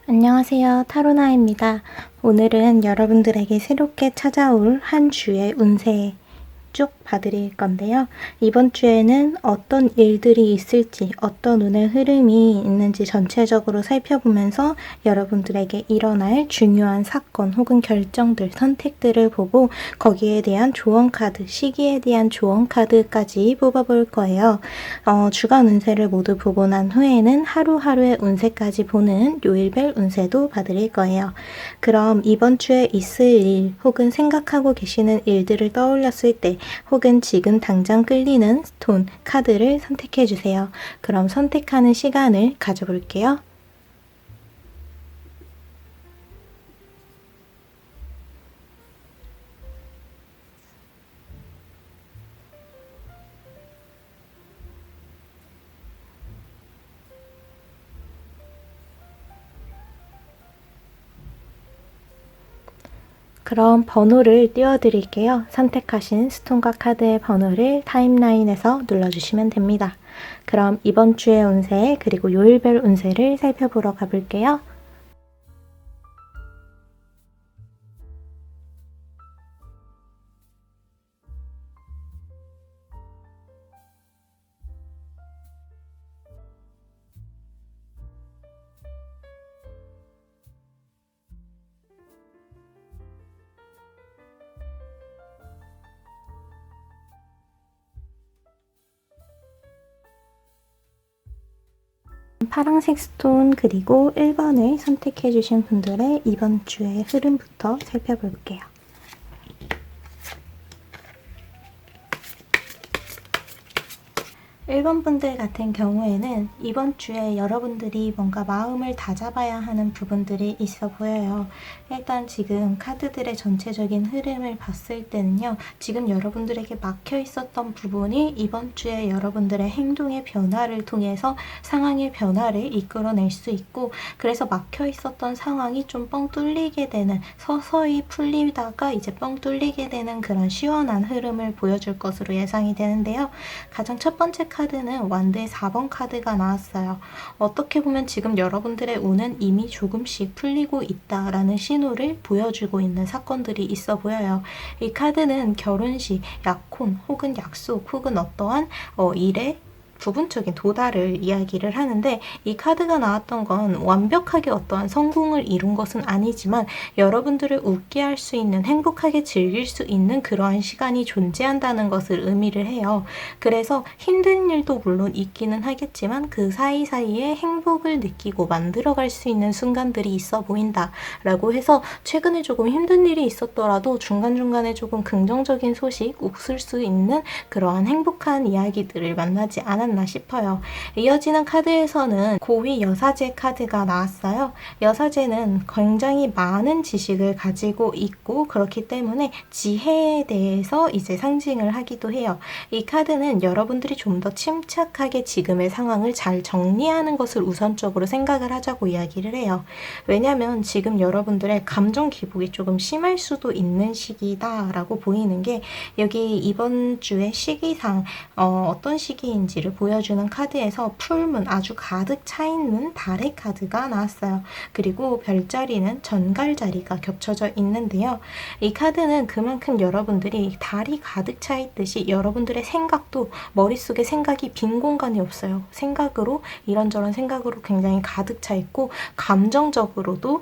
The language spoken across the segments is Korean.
안녕하세요. 타로나입니다. 오늘은 여러분들에게 새롭게 찾아올 한 주의 운세 쭉 봐드릴 건데요. 이번 주에는 어떤 일들이 있을지, 어떤 운의 흐름이 있는지 전체적으로 살펴보면서 여러분들에게 일어날 중요한 사건 혹은 결정들, 선택들을 보고 거기에 대한 조언 카드, 시기에 대한 조언 카드까지 뽑아볼 거예요. 주간 운세를 모두 보고 난 후에는 하루하루의 운세까지 보는 요일별 운세도 봐드릴 거예요. 그럼 이번 주에 있을 일 혹은 생각하고 계시는 일들을 떠올렸을 때 혹은 지금 당장 끌리는 스톤, 카드를 선택해 주세요. 그럼 선택하는 시간을 가져볼게요. 그럼 번호를 띄워드릴게요. 선택하신 스톤과 카드의 번호를 타임라인에서 눌러주시면 됩니다. 그럼 이번 주의 운세 그리고 요일별 운세를 살펴보러 가볼게요. 파란색 스톤 그리고 1번을 선택해 주신 분들의 이번 주의 흐름부터 살펴볼게요. 1번 분들 같은 경우에는 이번 주에 여러분들이 뭔가 마음을 다잡아야 하는 부분들이 있어 보여요. 일단 지금 카드들의 전체적인 흐름을 봤을 때는요. 지금 여러분들에게 막혀 있었던 부분이 이번 주에 여러분들의 행동의 변화를 통해서 상황의 변화를 이끌어낼 수 있고, 그래서 막혀 있었던 상황이 좀 뻥 뚫리게 되는, 서서히 풀리다가 이제 뻥 뚫리게 되는 그런 시원한 흐름을 보여줄 것으로 예상이 되는데요. 가장 첫 번째 카드는 완드의 4번 카드가 나왔어요. 어떻게 보면 지금 여러분들의 운은 이미 조금씩 풀리고 있다라는 신호를 보여주고 있는 사건들이 있어 보여요. 이 카드는 결혼식, 약혼 혹은 약속 혹은 어떠한 일에 부분적인 도달을 이야기를 하는데, 이 카드가 나왔던 건 완벽하게 어떠한 성공을 이룬 것은 아니지만 여러분들을 웃게 할 수 있는, 행복하게 즐길 수 있는 그러한 시간이 존재한다는 것을 의미를 해요. 그래서 힘든 일도 물론 있기는 하겠지만 그 사이사이에 행복을 느끼고 만들어갈 수 있는 순간들이 있어 보인다 라고 해서, 최근에 조금 힘든 일이 있었더라도 중간중간에 조금 긍정적인 소식, 웃을 수 있는 그러한 행복한 이야기들을 만나지 않았나 싶어요. 이어지는 카드에서는 고위 여사제 카드가 나왔어요. 여사제는 굉장히 많은 지식을 가지고 있고 그렇기 때문에 지혜에 대해서 이제 상징을 하기도 해요. 이 카드는 여러분들이 좀 더 침착하게 지금의 상황을 잘 정리하는 것을 우선적으로 생각을 하자고 이야기를 해요. 왜냐하면 지금 여러분들의 감정 기복이 조금 심할 수도 있는 시기다라고 보이는 게, 여기 이번 주의 시기상 어떤 시기인지를 보여주는 카드에서 풀문, 아주 가득 차 있는 달의 카드가 나왔어요. 그리고 별자리는 전갈자리가 겹쳐져 있는데요. 이 카드는 그만큼 여러분들이 달이 가득 차 있듯이 여러분들의 생각도, 머릿속에 생각이 빈 공간이 없어요. 생각으로, 이런저런 생각으로 굉장히 가득 차 있고, 감정적으로도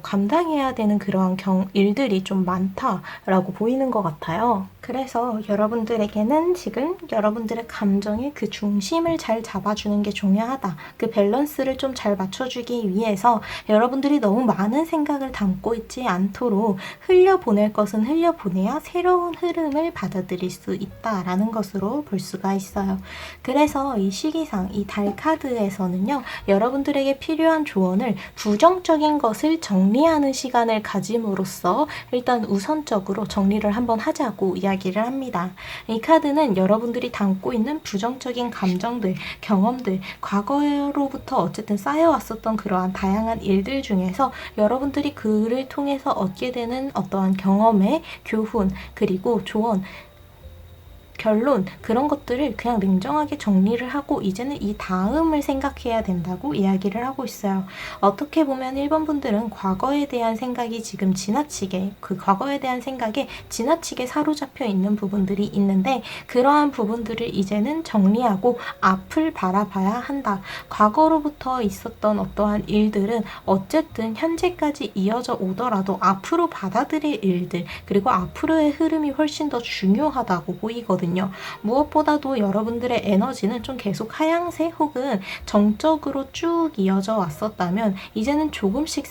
감당해야 되는 그러한 일들이 좀 많다라고 보이는 것 같아요. 그래서 여러분들에게는 지금 여러분들의 감정의 그 중심을 잘 잡아주는 게 중요하다. 그 밸런스를 좀 잘 맞춰주기 위해서 여러분들이 너무 많은 생각을 담고 있지 않도록 흘려보낼 것은 흘려보내야 새로운 흐름을 받아들일 수 있다라는 것으로 볼 수가 있어요. 그래서 이 시기상, 이 달 카드에서는요, 여러분들에게 필요한 조언을, 부정적인 것을 정리하는 시간을 가짐으로써 일단 우선적으로 정리를 한번 하자고 이야기를 합니다. 이 카드는 여러분들이 담고 있는 부정적인 감정들, 경험들, 과거로부터 어쨌든 쌓여왔었던 그러한 다양한 일들 중에서 여러분들이 그를 통해서 얻게 되는 어떠한 경험의 교훈, 그리고 조언, 결론 그런 것들을 그냥 냉정하게 정리를 하고 이제는 이 다음을 생각해야 된다고 이야기를 하고 있어요. 어떻게 보면 1번 분들은 과거에 대한 생각이 지금 지나치게 그 과거에 대한 생각에 지나치게 사로잡혀 있는 부분들이 있는데 그러한 부분들을 이제는 정리하고 앞을 바라봐야 한다. 과거로부터 있었던 어떠한 일들은 어쨌든 현재까지 이어져 오더라도 앞으로 받아들일 일들 그리고 앞으로의 흐름이 훨씬 더 중요하다고 보이거든요. 무엇보다도 여러분들의 에너지는 좀 계속 하향세 혹은 정적으로 쭉 이어져 왔었다면 이제는 조금씩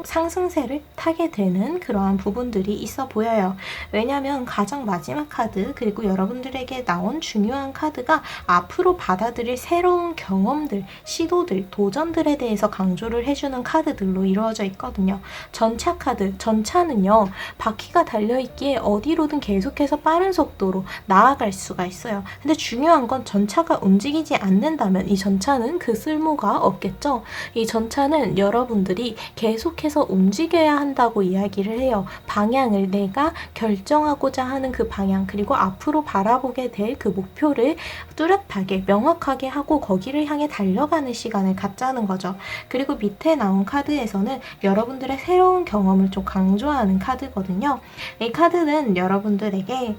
상승세를 타게 되는 그러한 부분들이 있어 보여요. 왜냐하면 가장 마지막 카드 그리고 여러분들에게 나온 중요한 카드가 앞으로 받아들일 새로운 경험들, 시도들, 도전들에 대해서 강조를 해주는 카드들로 이루어져 있거든요. 전차 카드, 전차는요. 바퀴가 달려있기에 어디로든 계속해서 빠른 속도로 나아갈 수가 있어요. 근데 중요한 건 전차가 움직이지 않는다면 이 전차는 그 쓸모가 없겠죠. 이 전차는 여러분들이 계속해서 움직여야 한다고 이야기를 해요. 방향을 내가 결정하고자 하는 그 방향 그리고 앞으로 바라보게 될 그 목표를 뚜렷하게 명확하게 하고 거기를 향해 달려가는 시간을 갖자는 거죠. 그리고 밑에 나온 카드에서는 여러분들의 새로운 경험을 좀 강조하는 카드거든요. 이 카드는 여러분들에게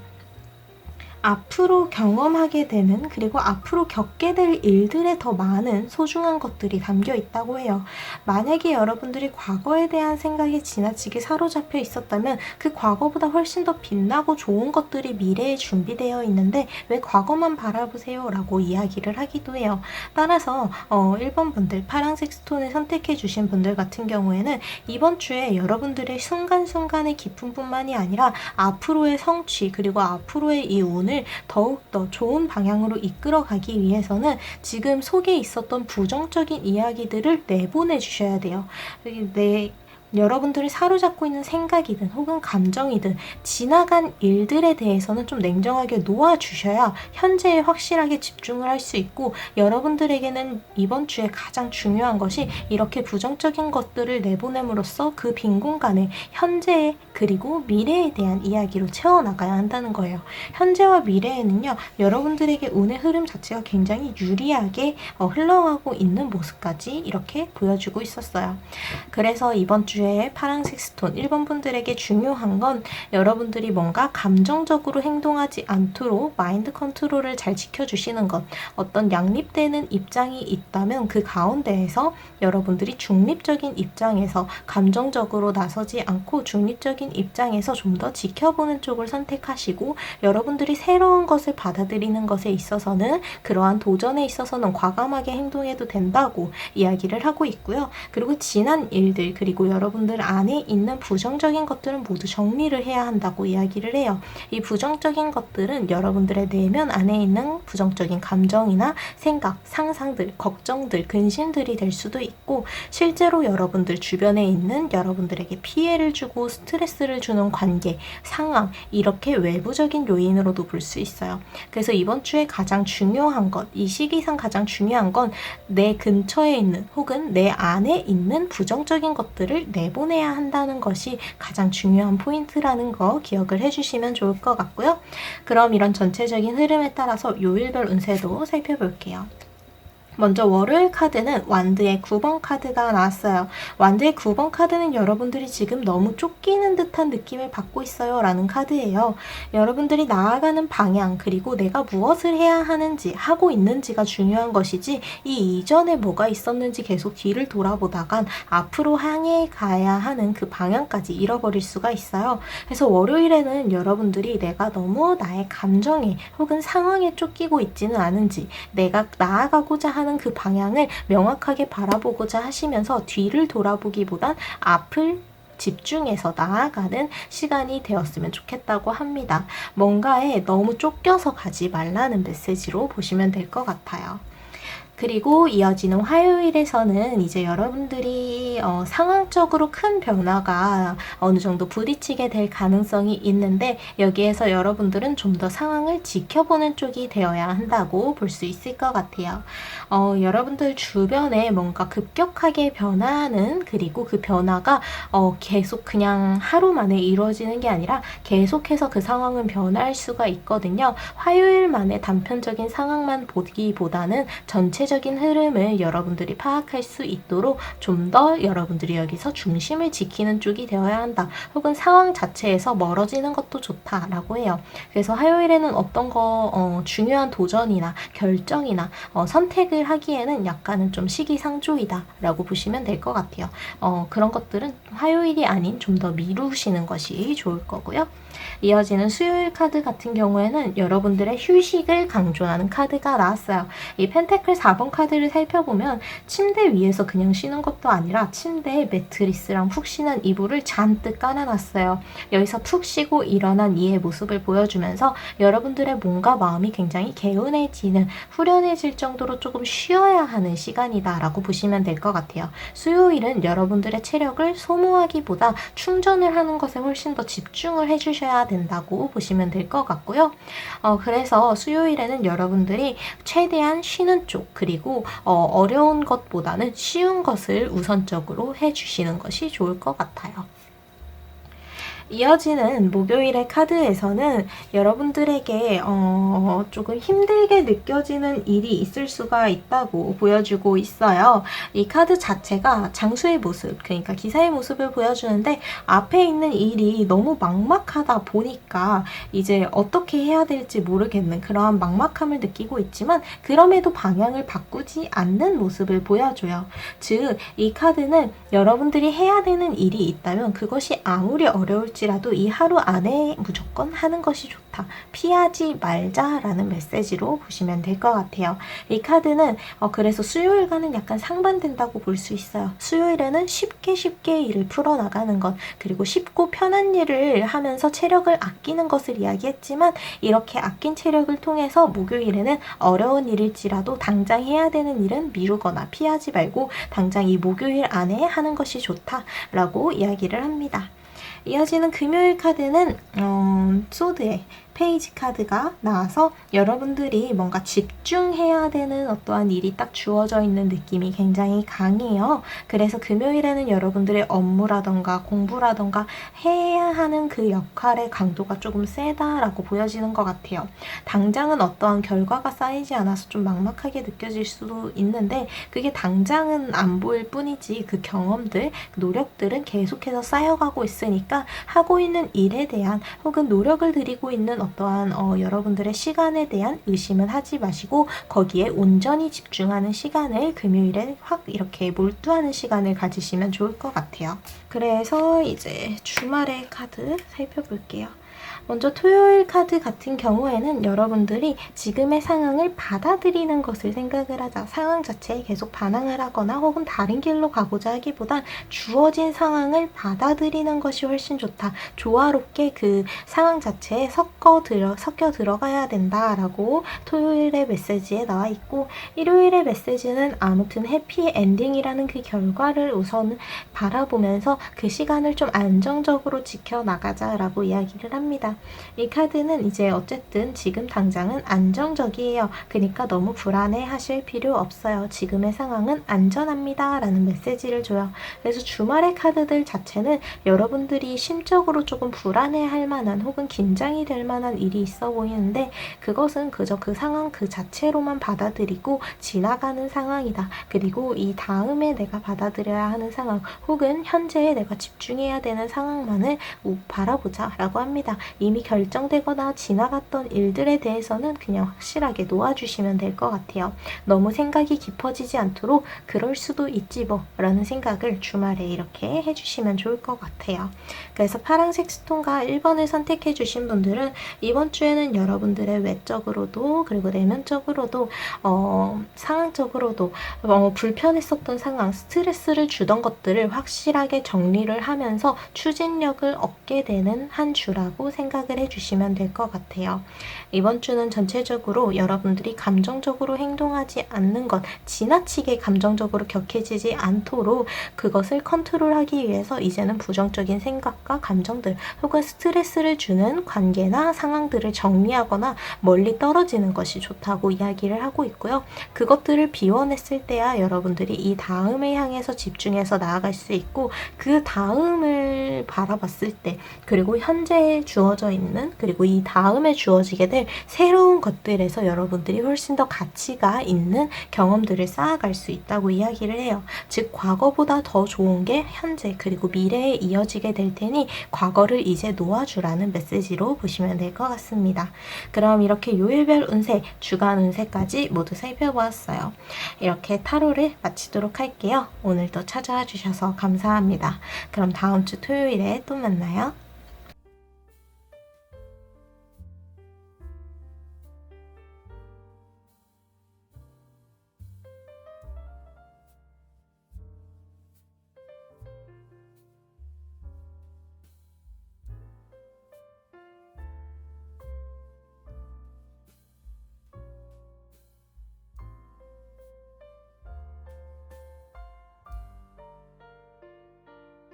앞으로 경험하게 되는 그리고 앞으로 겪게 될 일들에 더 많은 소중한 것들이 담겨 있다고 해요. 만약에 여러분들이 과거에 대한 생각이 지나치게 사로잡혀 있었다면 그 과거보다 훨씬 더 빛나고 좋은 것들이 미래에 준비되어 있는데 왜 과거만 바라보세요? 라고 이야기를 하기도 해요. 따라서 1번 분들 파란색 스톤을 선택해 주신 분들 같은 경우에는 이번 주에 여러분들의 순간순간의 기쁨뿐만이 아니라 앞으로의 성취 그리고 앞으로의 이 운을 더욱더 좋은 방향으로 이끌어가기 위해서는 지금 속에 있었던 부정적인 이야기들을 내보내 주셔야 돼요. 여러분들이 사로잡고 있는 생각이든 혹은 감정이든 지나간 일들에 대해서는 좀 냉정하게 놓아주셔야 현재에 확실하게 집중을 할 수 있고 여러분들에게는 이번 주에 가장 중요한 것이 이렇게 부정적인 것들을 내보냄으로써 그 빈 공간을 현재 그리고 미래에 대한 이야기로 채워나가야 한다는 거예요. 현재와 미래에는요. 여러분들에게 운의 흐름 자체가 굉장히 유리하게 흘러가고 있는 모습까지 이렇게 보여주고 있었어요. 그래서 이번 주에 파란색 스톤 1번 분들에게 중요한 건 여러분들이 뭔가 감정적으로 행동하지 않도록 마인드 컨트롤을 잘 지켜주시는 것. 어떤 양립되는 입장이 있다면 그 가운데에서 여러분들이 중립적인 입장에서 감정적으로 나서지 않고 중립적인 입장에서 좀 더 지켜보는 쪽을 선택하시고 여러분들이 새로운 것을 받아들이는 것에 있어서는 그러한 도전에 있어서는 과감하게 행동해도 된다고 이야기를 하고 있고요. 그리고 지난 일들 그리고 여러분들 안에 있는 부정적인 것들은 모두 정리를 해야 한다고 이야기를 해요. 이 부정적인 것들은 여러분들의 내면 안에 있는 부정적인 감정이나 생각, 상상들, 걱정들, 근심들이 될 수도 있고 실제로 여러분들 주변에 있는 여러분들에게 피해를 주고 스트레스를 주는 관계, 상황 이렇게 외부적인 요인으로도 볼 수 있어요. 그래서 이번 주에 가장 중요한 것, 이 시기상 가장 중요한 건 내 근처에 있는 혹은 내 안에 있는 부정적인 것들을 내보내야 한다는 것이 가장 중요한 포인트라는 거 기억을 해주시면 좋을 것 같고요. 그럼 이런 전체적인 흐름에 따라서 요일별 운세도 살펴볼게요. 먼저 월요일 카드는 완드의 9번 카드가 나왔어요. 완드의 9번 카드는 여러분들이 지금 너무 쫓기는 듯한 느낌을 받고 있어요 라는 카드예요. 여러분들이 나아가는 방향 그리고 내가 무엇을 해야 하는지 하고 있는지가 중요한 것이지 이 이전에 뭐가 있었는지 계속 뒤를 돌아보다간 앞으로 향해 가야 하는 그 방향까지 잃어버릴 수가 있어요. 그래서 월요일에는 여러분들이 내가 너무 나의 감정에 혹은 상황에 쫓기고 있지는 않은지 내가 나아가고자 하는 그 방향을 명확하게 바라보고자 하시면서 뒤를 돌아보기보단 앞을 집중해서 나아가는 시간이 되었으면 좋겠다고 합니다. 뭔가에 너무 쫓겨서 가지 말라는 메시지로 보시면 될 것 같아요. 그리고 이어지는 화요일에서는 이제 여러분들이 상황적으로 큰 변화가 어느 정도 부딪히게 될 가능성이 있는데 여기에서 여러분들은 좀 더 상황을 지켜보는 쪽이 되어야 한다고 볼 수 있을 것 같아요. 여러분들 주변에 뭔가 급격하게 변화하는 그리고 그 변화가 계속 그냥 하루 만에 이루어지는 게 아니라 계속해서 그 상황은 변할 수가 있거든요. 화요일 만에 단편적인 상황만 보기보다는 전체적인 흐름을 여러분들이 파악할 수 있도록 좀 더 여러분들이 여기서 중심을 지키는 쪽이 되어야 한다. 혹은 상황 자체에서 멀어지는 것도 좋다라고 해요. 그래서 화요일에는 어떤 중요한 도전이나 결정이나 선택을 하기에는 약간은 좀 시기상조이다 라고 보시면 될 것 같아요. 그런 것들은 화요일이 아닌 좀 더 미루시는 것이 좋을 거고요. 이어지는 수요일 카드 같은 경우에는 여러분들의 휴식을 강조하는 카드가 나왔어요. 이 펜테클 4번 카드를 살펴보면 침대 위에서 그냥 쉬는 것도 아니라 침대에 매트리스랑 푹 쉬는 이불을 잔뜩 깔아놨어요. 여기서 푹 쉬고 일어난 이의 모습을 보여주면서 여러분들의 몸과 마음이 굉장히 개운해지는, 후련해질 정도로 조금 쉬어야 하는 시간이다 라고 보시면 될 것 같아요. 수요일은 여러분들의 체력을 소모하기보다 충전을 하는 것에 훨씬 더 집중을 해주셔야 된다고 보시면 될 것 같고요. 그래서 수요일에는 여러분들이 최대한 쉬는 쪽, 그리고 어려운 것보다는 쉬운 것을 우선적으로 해주시는 것이 좋을 것 같아요. 이어지는 목요일의 카드에서는 여러분들에게 조금 힘들게 느껴지는 일이 있을 수가 있다고 보여주고 있어요. 이 카드 자체가 장수의 모습, 그러니까 기사의 모습을 보여주는데 앞에 있는 일이 너무 막막하다 보니까 이제 어떻게 해야 될지 모르겠는 그러한 막막함을 느끼고 있지만 그럼에도 방향을 바꾸지 않는 모습을 보여줘요. 즉, 이 카드는 여러분들이 해야 되는 일이 있다면 그것이 아무리 어려울지 라도 이 하루 안에 무조건 하는 것이 좋다. 피하지 말자라는 메시지로 보시면 될 것 같아요. 이 카드는 그래서 수요일과는 약간 상반된다고 볼 수 있어요. 수요일에는 쉽게 일을 풀어나가는 것, 그리고 쉽고 편한 일을 하면서 체력을 아끼는 것을 이야기했지만 이렇게 아낀 체력을 통해서 목요일에는 어려운 일일지라도 당장 해야 되는 일은 미루거나 피하지 말고 당장 이 목요일 안에 하는 것이 좋다라고 이야기를 합니다. 이어지는 금요일 카드는 소드의 페이지 카드가 나와서 여러분들이 뭔가 집중해야 되는 어떠한 일이 딱 주어져 있는 느낌이 굉장히 강해요. 그래서 금요일에는 여러분들의 업무라던가 공부라던가 해야 하는 그 역할의 강도가 조금 세다라고 보여지는 것 같아요. 당장은 어떠한 결과가 쌓이지 않아서 좀 막막하게 느껴질 수도 있는데 그게 당장은 안 보일 뿐이지 그 경험들, 노력들은 계속해서 쌓여가고 있으니까 하고 있는 일에 대한 혹은 노력을 들이고 있는 어떠한 여러분들의 시간에 대한 의심은 하지 마시고 거기에 온전히 집중하는 시간을 금요일에 확 이렇게 몰두하는 시간을 가지시면 좋을 것 같아요. 그래서 이제 주말의 카드 살펴볼게요. 먼저 토요일 카드 같은 경우에는 여러분들이 지금의 상황을 받아들이는 것을 생각을 하자. 상황 자체에 계속 반항을 하거나 혹은 다른 길로 가고자 하기보단 주어진 상황을 받아들이는 것이 훨씬 좋다. 조화롭게 그 상황 자체에 섞여 들어가야 된다라고 토요일의 메시지에 나와 있고, 일요일의 메시지는 아무튼 해피 엔딩이라는 그 결과를 우선 바라보면서 그 시간을 좀 안정적으로 지켜나가자라고 이야기를 합니다. 이 카드는 이제 어쨌든 지금 당장은 안정적이에요. 그러니까 너무 불안해 하실 필요 없어요. 지금의 상황은 안전합니다 라는 메시지를 줘요. 그래서 주말의 카드들 자체는 여러분들이 심적으로 조금 불안해 할 만한 혹은 긴장이 될 만한 일이 있어 보이는데 그것은 그저 그 상황 그 자체로만 받아들이고 지나가는 상황이다. 그리고 이 다음에 내가 받아들여야 하는 상황 혹은 현재에 내가 집중해야 되는 상황만을 바라보자 라고 합니다. 이미 결정되거나 지나갔던 일들에 대해서는 그냥 확실하게 놓아주시면 될 것 같아요. 너무 생각이 깊어지지 않도록 그럴 수도 있지 뭐 라는 생각을 주말에 이렇게 해주시면 좋을 것 같아요. 그래서 파란색 스톤과 1번을 선택해 주신 분들은 이번 주에는 여러분들의 외적으로도 그리고 내면적으로도 상황적으로도 불편했었던 상황, 스트레스를 주던 것들을 확실하게 정리를 하면서 추진력을 얻게 되는 한 주라고 주라고 생각을 해주시면 될 것 같아요. 이번 주는 전체적으로 여러분들이 감정적으로 행동하지 않는 것, 지나치게 감정적으로 격해지지 않도록 그것을 컨트롤하기 위해서 이제는 부정적인 생각과 감정들 혹은 스트레스를 주는 관계나 상황들을 정리하거나 멀리 떨어지는 것이 좋다고 이야기를 하고 있고요. 그것들을 비워냈을 때야 여러분들이 이 다음을 향해서 집중해서 나아갈 수 있고, 그 다음을 바라봤을 때, 그리고 현재에 주어져 있는, 그리고 이 다음에 주어지게 될 새로운 것들에서 여러분들이 훨씬 더 가치가 있는 경험들을 쌓아갈 수 있다고 이야기를 해요. 즉 과거보다 더 좋은 게 현재 그리고 미래에 이어지게 될 테니 과거를 이제 놓아주라는 메시지로 보시면 될 것 같습니다. 그럼 이렇게 요일별 운세, 주간 운세까지 모두 살펴보았어요. 이렇게 타로를 마치도록 할게요. 오늘도 찾아와 주셔서 감사합니다. 그럼 다음 주 토요일에 또 만나요.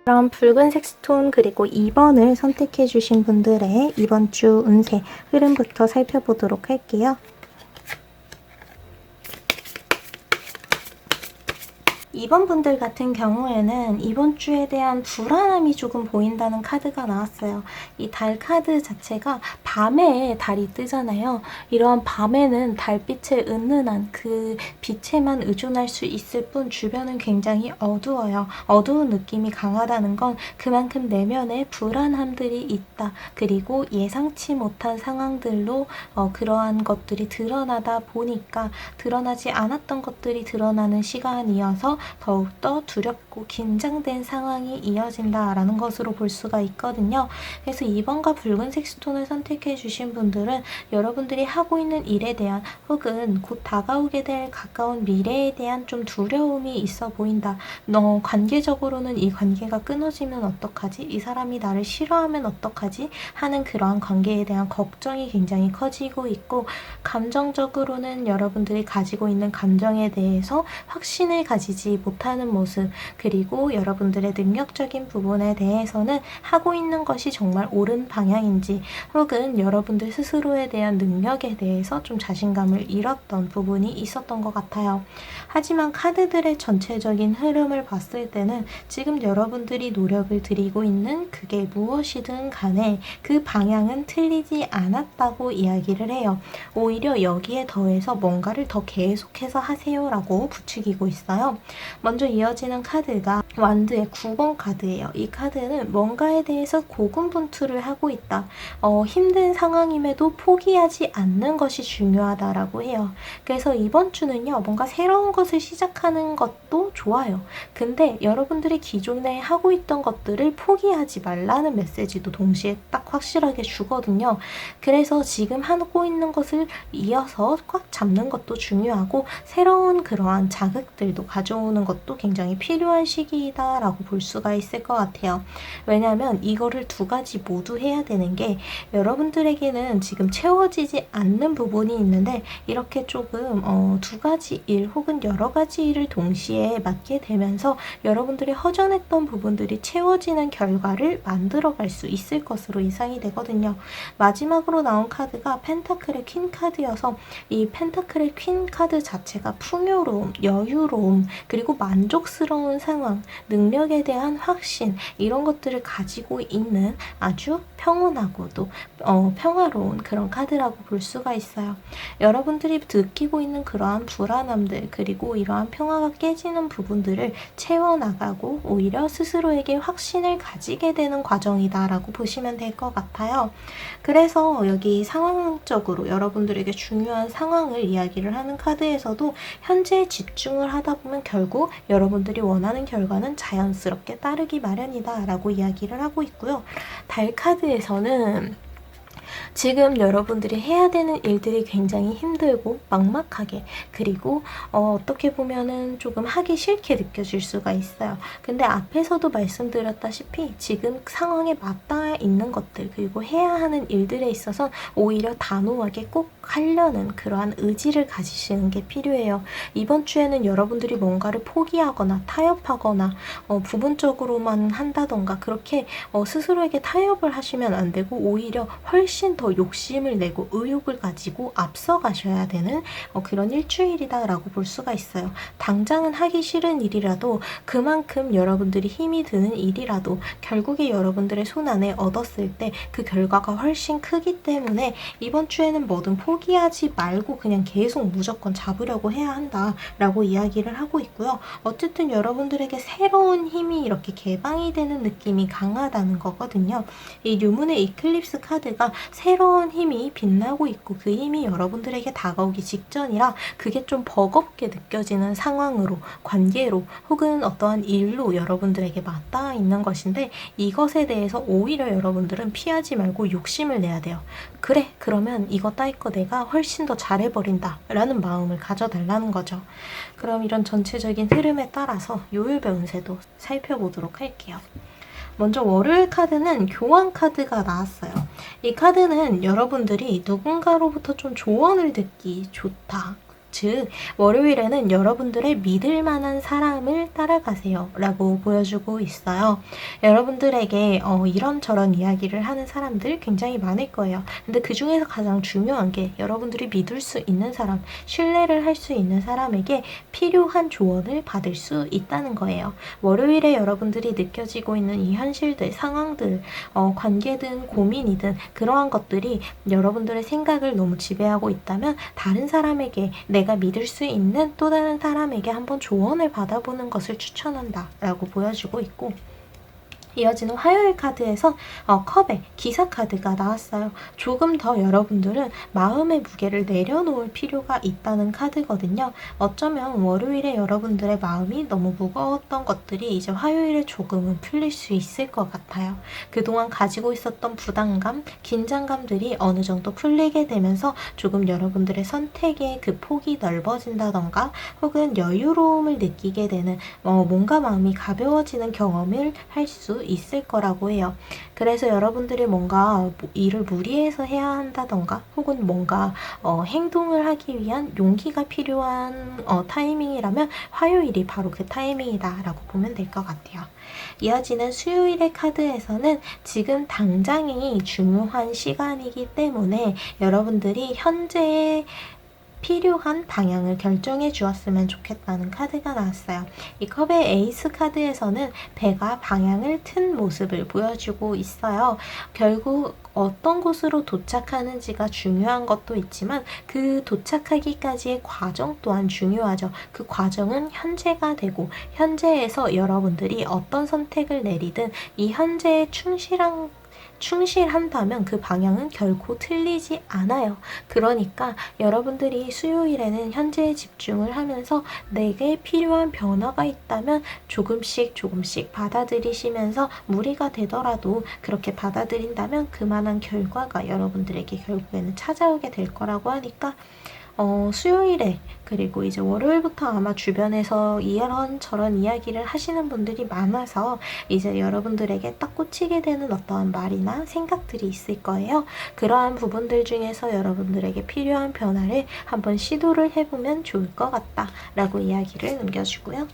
그럼 붉은색 스톤 그리고 2번을 선택해 주신 분들의 이번 주 운세 흐름부터 살펴보도록 할게요. 2번 분들 같은 경우에는 이번 주에 대한 불안함이 조금 보인다는 카드가 나왔어요. 이 달 카드 자체가 밤에 달이 뜨잖아요. 이러한 밤에는 달빛의 은은한 그 빛에만 의존할 수 있을 뿐 주변은 굉장히 어두워요. 어두운 느낌이 강하다는 건 그만큼 내면에 불안함들이 있다. 그리고 예상치 못한 상황들로 그러한 것들이 드러나다 보니까 드러나지 않았던 것들이 드러나는 시간이어서 더욱더 두렵고 긴장된 상황이 이어진다라는 것으로 볼 수가 있거든요. 그래서 2번과 붉은색 스톤을 선택해 주신 분들은 여러분들이 하고 있는 일에 대한 혹은 곧 다가오게 될 가까운 미래에 대한 좀 두려움이 있어 보인다. 관계적으로는 이 관계가 끊어지면 어떡하지? 이 사람이 나를 싫어하면 어떡하지? 하는 그러한 관계에 대한 걱정이 굉장히 커지고 있고, 감정적으로는 여러분들이 가지고 있는 감정에 대해서 확신을 가지지 못하는 모습, 그리고 여러분들의 능력적인 부분에 대해서는 하고 있는 것이 정말 옳은 방향인지, 혹은 여러분들 스스로에 대한 능력에 대해서 좀 자신감을 잃었던 부분이 있었던 것 같아요. 하지만 카드들의 전체적인 흐름을 봤을 때는 지금 여러분들이 노력을 들이고 있는 그게 무엇이든 간에 그 방향은 틀리지 않았다고 이야기를 해요. 오히려 여기에 더해서 뭔가를 더 계속해서 하세요라고 부추기고 있어요. 먼저 이어지는 카드가 완드의 9번 카드예요. 이 카드는 뭔가에 대해서 고군분투를 하고 있다. 힘든 상황임에도 포기하지 않는 것이 중요하다라고 해요. 그래서 이번 주는요, 뭔가 새로운 것을 시작하는 것도 좋아요. 근데 여러분들이 기존에 하고 있던 것들을 포기하지 말라는 메시지도 동시에 딱 확실하게 주거든요. 그래서 지금 하고 있는 것을 이어서 꽉 잡는 것도 중요하고, 새로운 그러한 자극들도 가져오는 것도 굉장히 필요한 시기이다라고 볼 수가 있을 것 같아요. 왜냐하면 이거를 두 가지 모두 해야 되는 게, 여러분들에게는 지금 채워지지 않는 부분이 있는데 이렇게 조금 두 가지 일 혹은 여러 가지 일을 동시에 맡게 되면서 여러분들이 허전했던 부분들이 채워지는 결과를 만들어갈 수 있을 것으로 예상이 되거든요. 마지막으로 나온 카드가 펜타클의 퀸 카드여서 이 펜타클의 퀸 카드 자체가 풍요로움, 여유로움, 그리고 만족스러운 상황, 능력에 대한 확신, 이런 것들을 가지고 있는 아주 평온하고도 평화로운 그런 카드라고 볼 수가 있어요. 여러분들이 느끼고 있는 그러한 불안함들, 그리고 이러한 평화가 깨지는 부분들을 채워나가고 오히려 스스로에게 확신을 가지게 되는 과정이다라고 보시면 될 것 같아요. 그래서 여기 상황적으로 여러분들에게 중요한 상황을 이야기를 하는 카드에서도 현재에 집중을 하다 보면 결국 여러분들이 원하는 결과는 자연스럽게 따르기 마련이다 라고 이야기를 하고 있고요. 달 카드에서는 지금 여러분들이 해야 되는 일들이 굉장히 힘들고 막막하게, 그리고 어떻게 보면은 조금 하기 싫게 느껴질 수가 있어요. 근데 앞에서도 말씀드렸다시피 지금 상황에 맞닿아 있는 것들, 그리고 해야 하는 일들에 있어서 오히려 단호하게 꼭 하려는 그러한 의지를 가지시는 게 필요해요. 이번 주에는 여러분들이 뭔가를 포기하거나 타협하거나 부분적으로만 한다던가 그렇게 스스로에게 타협을 하시면 안 되고, 오히려 훨씬 더 욕심을 내고 의욕을 가지고 앞서 가셔야 되는 그런 일주일이다라고 볼 수가 있어요. 당장은 하기 싫은 일이라도, 그만큼 여러분들이 힘이 드는 일이라도 결국에 여러분들의 손안에 얻었을 때 그 결과가 훨씬 크기 때문에 이번 주에는 뭐든 포기하지 말고 그냥 계속 무조건 잡으려고 해야 한다라고 이야기를 하고 있고요. 어쨌든 여러분들에게 새로운 힘이 이렇게 개방이 되는 느낌이 강하다는 거거든요. 이 뉴문의 이클립스 카드가 새로운 힘이 빛나고 있고, 그 힘이 여러분들에게 다가오기 직전이라 그게 좀 버겁게 느껴지는 상황으로, 관계로, 혹은 어떠한 일로 여러분들에게 맞닿아 있는 것인데, 이것에 대해서 오히려 여러분들은 피하지 말고 욕심을 내야 돼요. 그래, 그러면 이거 따위 거 내가 훨씬 더 잘해버린다 라는 마음을 가져달라는 거죠. 그럼 이런 전체적인 흐름에 따라서 요일별 운세도 살펴보도록 할게요. 먼저 월요일 카드는 교환 카드가 나왔어요. 이 카드는 여러분들이 누군가로부터 좀 조언을 듣기 좋다. 즉, 월요일에는 여러분들의 믿을 만한 사람을 따라가세요 라고 보여주고 있어요. 여러분들에게 이런저런 이야기를 하는 사람들 굉장히 많을 거예요. 근데 그 중에서 가장 중요한 게 여러분들이 믿을 수 있는 사람, 신뢰를 할 수 있는 사람에게 필요한 조언을 받을 수 있다는 거예요. 월요일에 여러분들이 느껴지고 있는 이 현실들, 상황들, 관계든 고민이든 그러한 것들이 여러분들의 생각을 너무 지배하고 있다면, 다른 사람에게, 내가 믿을 수 있는 또 다른 사람에게 한번 조언을 받아보는 것을 추천한다 라고 보여주고 있고, 이어지는 화요일 카드에서 컵의 기사 카드가 나왔어요. 조금 더 여러분들은 마음의 무게를 내려놓을 필요가 있다는 카드거든요. 어쩌면 월요일에 여러분들의 마음이 너무 무거웠던 것들이 이제 화요일에 조금은 풀릴 수 있을 것 같아요. 그동안 가지고 있었던 부담감, 긴장감들이 어느 정도 풀리게 되면서 조금 여러분들의 선택의 그 폭이 넓어진다던가, 혹은 여유로움을 느끼게 되는 뭔가 마음이 가벼워지는 경험을 할 수 있을 거라고 해요. 그래서 여러분들이 뭔가 일을 무리해서 해야 한다던가, 혹은 뭔가 행동을 하기 위한 용기가 필요한 타이밍이라면 화요일이 바로 그 타이밍이다 라고 보면 될 것 같아요. 이어지는 수요일의 카드에서는 지금 당장이 중요한 시간이기 때문에 여러분들이 현재의 필요한 방향을 결정해 주었으면 좋겠다는 카드가 나왔어요. 이 컵의 에이스 카드에서는 배가 방향을 튼 모습을 보여주고 있어요. 결국 어떤 곳으로 도착하는지가 중요한 것도 있지만, 그 도착하기까지의 과정 또한 중요하죠. 그 과정은 현재가 되고, 현재에서 여러분들이 어떤 선택을 내리든 이 현재에 충실한다면 그 방향은 결코 틀리지 않아요. 그러니까 여러분들이 수요일에는 현재에 집중을 하면서 내게 필요한 변화가 있다면 조금씩 받아들이시면서, 무리가 되더라도 그렇게 받아들인다면 그만한 결과가 여러분들에게 결국에는 찾아오게 될 거라고 하니까, 수요일에, 그리고 이제 월요일부터 아마 주변에서 이런저런 이야기를 하시는 분들이 많아서 이제 여러분들에게 딱 꽂히게 되는 어떠한 말이나 생각들이 있을 거예요. 그러한 부분들 중에서 여러분들에게 필요한 변화를 한번 시도를 해보면 좋을 것 같다 라고 이야기를 남겨주고요.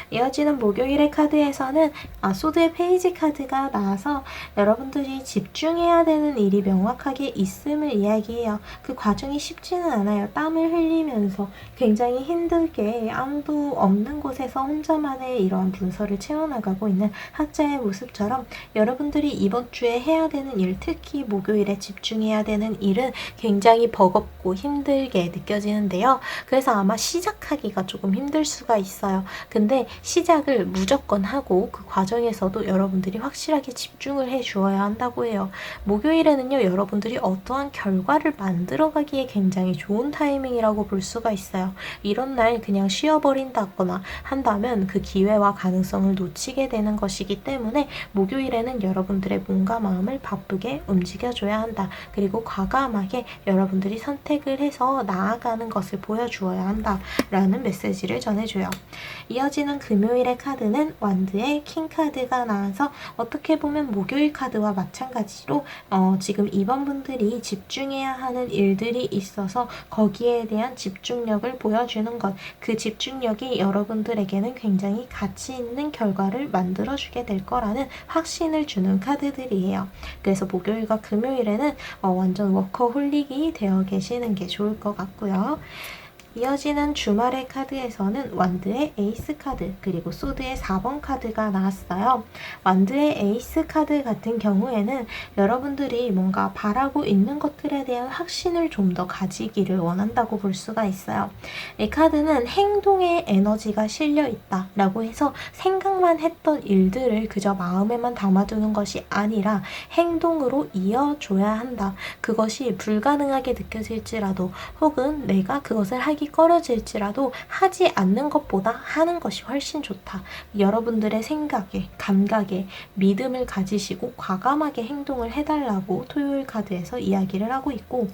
이어지는 목요일의 카드에서는 소드의 페이지 카드가 나와서 여러분들이 집중해야 되는 일이 명확하게 있음을 이야기해요. 그 과정이 쉽지는 않아요. 땀을 흘리면서 굉장히 힘들게 아무도 없는 곳에서 혼자만의 이러한 문서를 채워나가고 있는 학자의 모습처럼, 여러분들이 이번 주에 해야 되는 일, 특히 목요일에 집중해야 되는 일은 굉장히 버겁고 힘들게 느껴지는데요. 그래서 아마 시작하기가 조금 힘들 수가 있어요. 근데 근데 시작을 무조건 하고 그 과정에서도 여러분들이 확실하게 집중을 해 주어야 한다고 해요. 목요일에는요, 여러분들이 어떠한 결과를 만들어가기에 굉장히 좋은 타이밍이라고 볼 수가 있어요. 이런 날 그냥 쉬어버린다거나 한다면 그 기회와 가능성을 놓치게 되는 것이기 때문에 목요일에는 여러분들의 몸과 마음을 바쁘게 움직여줘야 한다. 그리고 과감하게 여러분들이 선택을 해서 나아가는 것을 보여주어야 한다. 라는 메시지를 전해줘요. 이어지는 금요일의 카드는 완드의 킹 카드가 나와서 어떻게 보면 목요일 카드와 마찬가지로 지금 이번 분들이 집중해야 하는 일들이 있어서 거기에 대한 집중력을 보여주는 것, 그 집중력이 여러분들에게는 굉장히 가치 있는 결과를 만들어주게 될 거라는 확신을 주는 카드들이에요. 그래서 목요일과 금요일에는 완전 워커홀릭이 되어 계시는 게 좋을 것 같고요. 이어지는 주말의 카드에서는 완드의 에이스 카드 그리고 소드의 4번 카드가 나왔어요. 완드의 에이스 카드 같은 경우에는 여러분들이 뭔가 바라고 있는 것들에 대한 확신을 좀 더 가지기를 원한다고 볼 수가 있어요. 이 카드는 행동의 에너지가 실려 있다 라고 해서 생각만 했던 일들을 그저 마음에만 담아두는 것이 아니라 행동으로 이어줘야 한다. 그것이 불가능하게 느껴질지라도 혹은 내가 그것을 하기 꺼려질지라도 하지 않는 것보다 하는 것이 훨씬 좋다. 여러분들의 생각에, 감각에 믿음을 가지시고 과감하게 행동을 해달라고 토요일 카드에서 이야기를 하고 있고,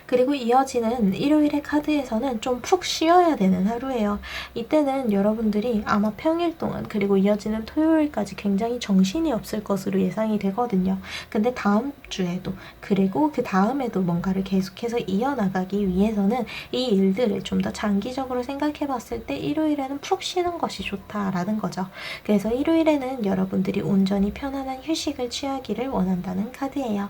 그리고 이어지는 일요일의 카드에서는 좀 푹 쉬어야 되는 하루예요. 이때는 여러분들이 아마 평일 동안 그리고 이어지는 토요일까지 굉장히 정신이 없을 것으로 예상이 되거든요. 근데 다음 주에도 그리고 그 다음에도 뭔가를 계속해서 이어나가기 위해서는 이 일들을 좀 더 장기적으로 생각해 봤을 때 일요일에는 푹 쉬는 것이 좋다라는 거죠. 그래서 일요일에는 여러분들이 온전히 편안한 휴식을 취하기를 원한다는 카드예요.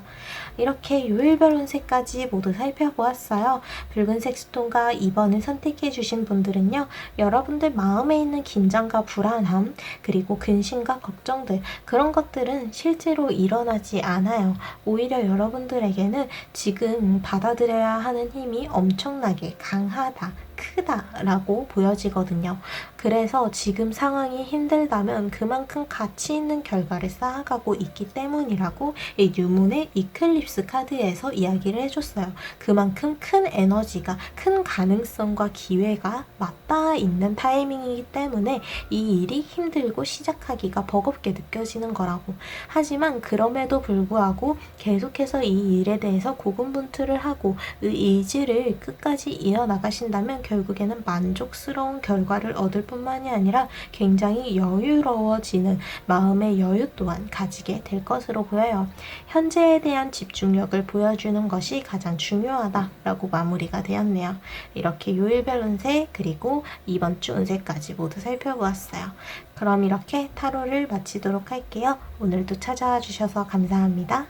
이렇게 요일별 운세까지 모두 살펴보았어요. 붉은색 스톤과 2번을 선택해 주신 분들은요, 여러분들 마음에 있는 긴장과 불안함 그리고 근심과 걱정들, 그런 것들은 실제로 일어나지 않아요. 오히려 여러분들에게는 지금 받아들여야 하는 힘이 엄청나게 강하다, 크다라고 보여지거든요. 그래서 지금 상황이 힘들다면 그만큼 가치 있는 결과를 쌓아가고 있기 때문이라고 이 뉴문의 이클립스 카드에서 이야기를 해줬어요. 그만큼 큰 에너지가, 큰 가능성과 기회가 맞닿아 있는 타이밍이기 때문에 이 일이 힘들고 시작하기가 버겁게 느껴지는 거라고. 하지만 그럼에도 불구하고 계속해서 이 일에 대해서 고군분투를 하고 이 의지를 끝까지 이어나가신다면 결국에는 만족스러운 결과를 얻을 뿐만이 아니라 굉장히 여유로워지는 마음의 여유 또한 가지게 될 것으로 보여요. 현재에 대한 집중력을 보여주는 것이 가장 중요하다라고 마무리가 되었네요. 이렇게 요일별 운세 그리고 이번 주 운세까지 모두 살펴보았어요. 그럼 이렇게 타로를 마치도록 할게요. 오늘도 찾아와 주셔서 감사합니다.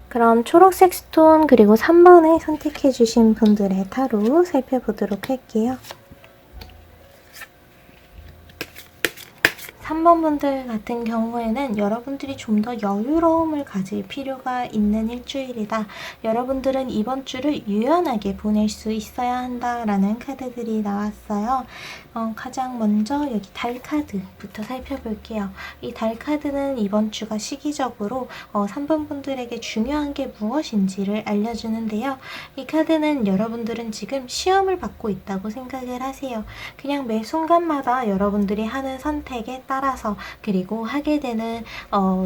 그럼 초록색 스톤 그리고 3번을 선택해 주신 분들의 타로 살펴보도록 할게요. 3번 분들 같은 경우에는 여러분들이 좀 더 여유로움을 가질 필요가 있는 일주일이다. 여러분들은 이번 주를 유연하게 보낼 수 있어야 한다라는 카드들이 나왔어요. 가장 먼저 여기 달 카드부터 살펴볼게요. 이 달 카드는 이번 주가 시기적으로 3번 분들에게 중요한 게 무엇인지를 알려주는데요. 이 카드는 여러분들은 지금 시험을 받고 있다고 생각을 하세요. 그냥 매 순간마다 여러분들이 하는 선택에 따라서 그리고 하게 되는